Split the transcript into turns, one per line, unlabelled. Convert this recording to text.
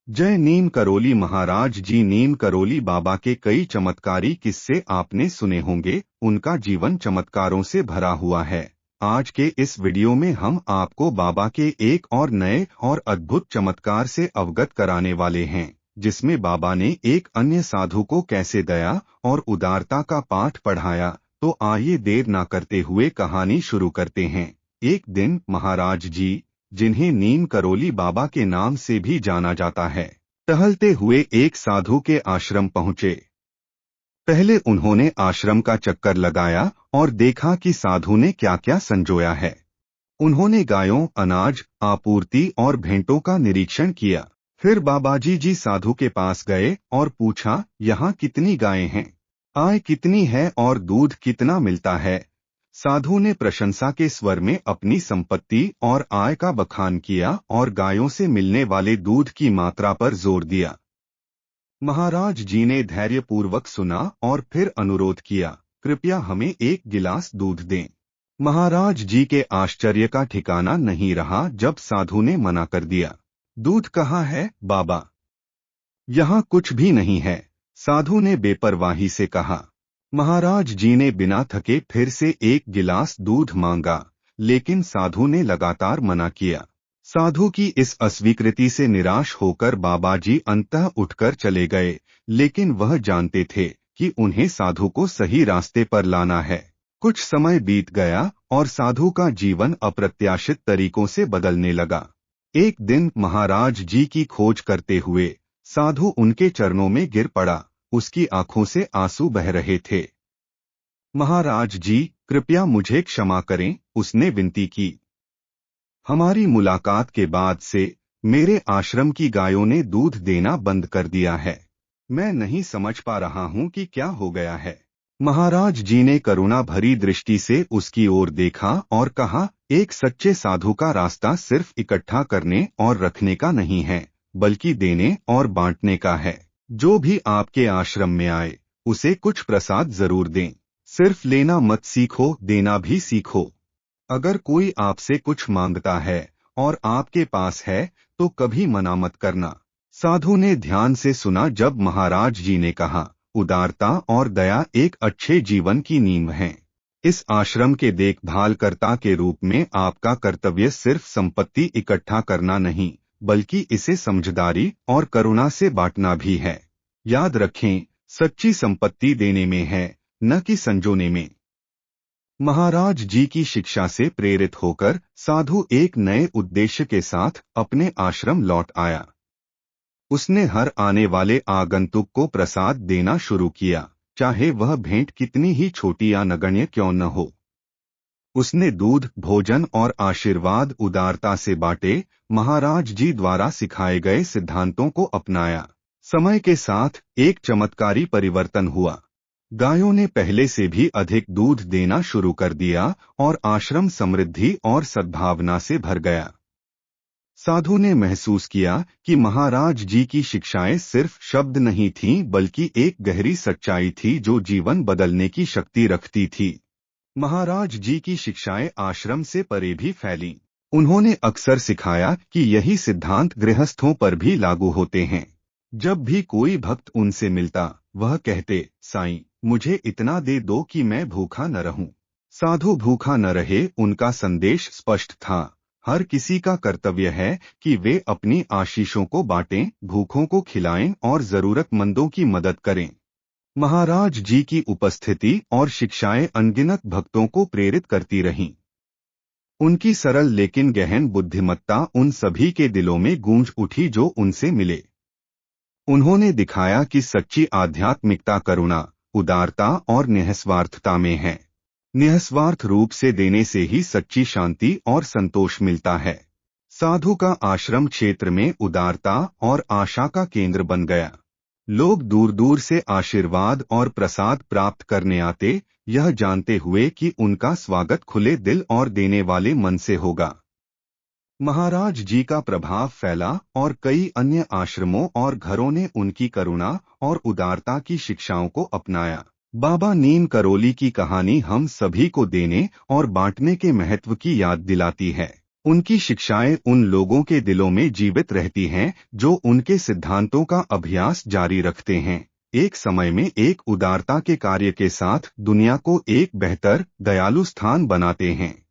जय नीम करोली महाराज जी। नीम करोली बाबा के कई चमत्कारी किस्से आपने सुने होंगे। उनका जीवन चमत्कारों से भरा हुआ है। आज के इस वीडियो में हम आपको बाबा के एक और नए और अद्भुत चमत्कार से अवगत कराने वाले हैं, जिसमें बाबा ने एक अन्य साधु को कैसे दया और उदारता का पाठ पढ़ाया। तो आइए देर न करते हुए कहानी शुरू करते हैं। एक दिन महाराज जी, जिन्हें नीम करोली बाबा के नाम से भी जाना जाता है, टहलते हुए एक साधु के आश्रम पहुंचे। पहले उन्होंने आश्रम का चक्कर लगाया और देखा कि साधु ने क्या क्या संजोया है। उन्होंने गायों, अनाज, आपूर्ति और भेंटों का निरीक्षण किया। फिर बाबाजी जी साधु के पास गए और पूछा, यहाँ कितनी गायें हैं, आय कितनी है और दूध कितना मिलता है। साधु ने प्रशंसा के स्वर में अपनी संपत्ति और आय का बखान किया और गायों से मिलने वाले दूध की मात्रा पर जोर दिया। महाराज जी ने धैर्यपूर्वक सुना और फिर अनुरोध किया, कृपया हमें एक गिलास दूध दें। महाराज जी के आश्चर्य का ठिकाना नहीं रहा जब साधु ने मना कर दिया। दूध कहाँ है बाबा? यहाँ कुछ भी नहीं है, साधु ने बेपरवाही से कहा। महाराज जी ने बिना थके फिर से एक गिलास दूध मांगा, लेकिन साधु ने लगातार मना किया। साधु की इस अस्वीकृति से निराश होकर बाबाजी अंततः उठकर चले गए, लेकिन वह जानते थे कि उन्हें साधु को सही रास्ते पर लाना है। कुछ समय बीत गया और साधु का जीवन अप्रत्याशित तरीकों से बदलने लगा। एक दिन महाराज जी की खोज करते हुए साधु उनके चरणों में गिर पड़ा। उसकी आंखों से आंसू बह रहे थे। महाराज जी, कृपया मुझे क्षमा करें, उसने विनती की। हमारी मुलाकात के बाद से मेरे आश्रम की गायों ने दूध देना बंद कर दिया है। मैं नहीं समझ पा रहा हूँ कि क्या हो गया है। महाराज जी ने करुणा भरी दृष्टि से उसकी ओर देखा और कहा, एक सच्चे साधु का रास्ता सिर्फ इकट्ठा करने और रखने का नहीं है, बल्कि देने और बांटने का है। जो भी आपके आश्रम में आए, उसे कुछ प्रसाद जरूर दें। सिर्फ लेना मत सीखो, देना भी सीखो। अगर कोई आपसे कुछ मांगता है और आपके पास है तो कभी मना मत करना। साधु ने ध्यान से सुना जब महाराज जी ने कहा, उदारता और दया एक अच्छे जीवन की नींव है। इस आश्रम के देखभालकर्ता के रूप में आपका कर्तव्य सिर्फ संपत्ति इकट्ठा करना नहीं, बल्कि इसे समझदारी और करुणा से बांटना भी है। याद रखें, सच्ची संपत्ति देने में है, न कि संजोने में। महाराज जी की शिक्षा से प्रेरित होकर साधु एक नए उद्देश्य के साथ अपने आश्रम लौट आया। उसने हर आने वाले आगंतुक को प्रसाद देना शुरू किया, चाहे वह भेंट कितनी ही छोटी या नगण्य क्यों न हो। उसने दूध, भोजन और आशीर्वाद उदारता से बांटे, महाराज जी द्वारा सिखाए गए सिद्धांतों को अपनाया। समय के साथ एक चमत्कारी परिवर्तन हुआ। गायों ने पहले से भी अधिक दूध देना शुरू कर दिया और आश्रम समृद्धि और सद्भावना से भर गया। साधु ने महसूस किया कि महाराज जी की शिक्षाएं सिर्फ शब्द नहीं थीं, बल्कि एक गहरी सच्चाई थी जो जीवन बदलने की शक्ति रखती थी। महाराज जी की शिक्षाएं आश्रम से परे भी फैलीं। उन्होंने अक्सर सिखाया कि यही सिद्धांत गृहस्थों पर भी लागू होते हैं। जब भी कोई भक्त उनसे मिलता, वह कहते, साईं, मुझे इतना दे दो कि मैं भूखा न रहूं। साधु भूखा न रहे, उनका संदेश स्पष्ट था। हर किसी का कर्तव्य है कि वे अपनी आशीषों को बांटें, भूखों को खिलाएं और जरूरतमंदों की मदद करें। महाराज जी की उपस्थिति और शिक्षाएं अनगिनत भक्तों को प्रेरित करती रहीं। उनकी सरल लेकिन गहन बुद्धिमत्ता उन सभी के दिलों में गूंज उठी जो उनसे मिले। उन्होंने दिखाया कि सच्ची आध्यात्मिकता करुणा, उदारता और निःस्वार्थता में है। निःस्वार्थ रूप से देने से ही सच्ची शांति और संतोष मिलता है। साधु का आश्रम क्षेत्र में उदारता और आशा का केंद्र बन गया। लोग दूर दूर से आशीर्वाद और प्रसाद प्राप्त करने आते, यह जानते हुए कि उनका स्वागत खुले दिल और देने वाले मन से होगा। महाराज जी का प्रभाव फैला और कई अन्य आश्रमों और घरों ने उनकी करुणा और उदारता की शिक्षाओं को अपनाया। बाबा नीम करोली की कहानी हम सभी को देने और बांटने के महत्व की याद दिलाती है। उनकी शिक्षाएं उन लोगों के दिलों में जीवित रहती हैं जो उनके सिद्धांतों का अभ्यास जारी रखते हैं, एक समय में एक उदारता के कार्य के साथ दुनिया को एक बेहतर, दयालु स्थान बनाते हैं।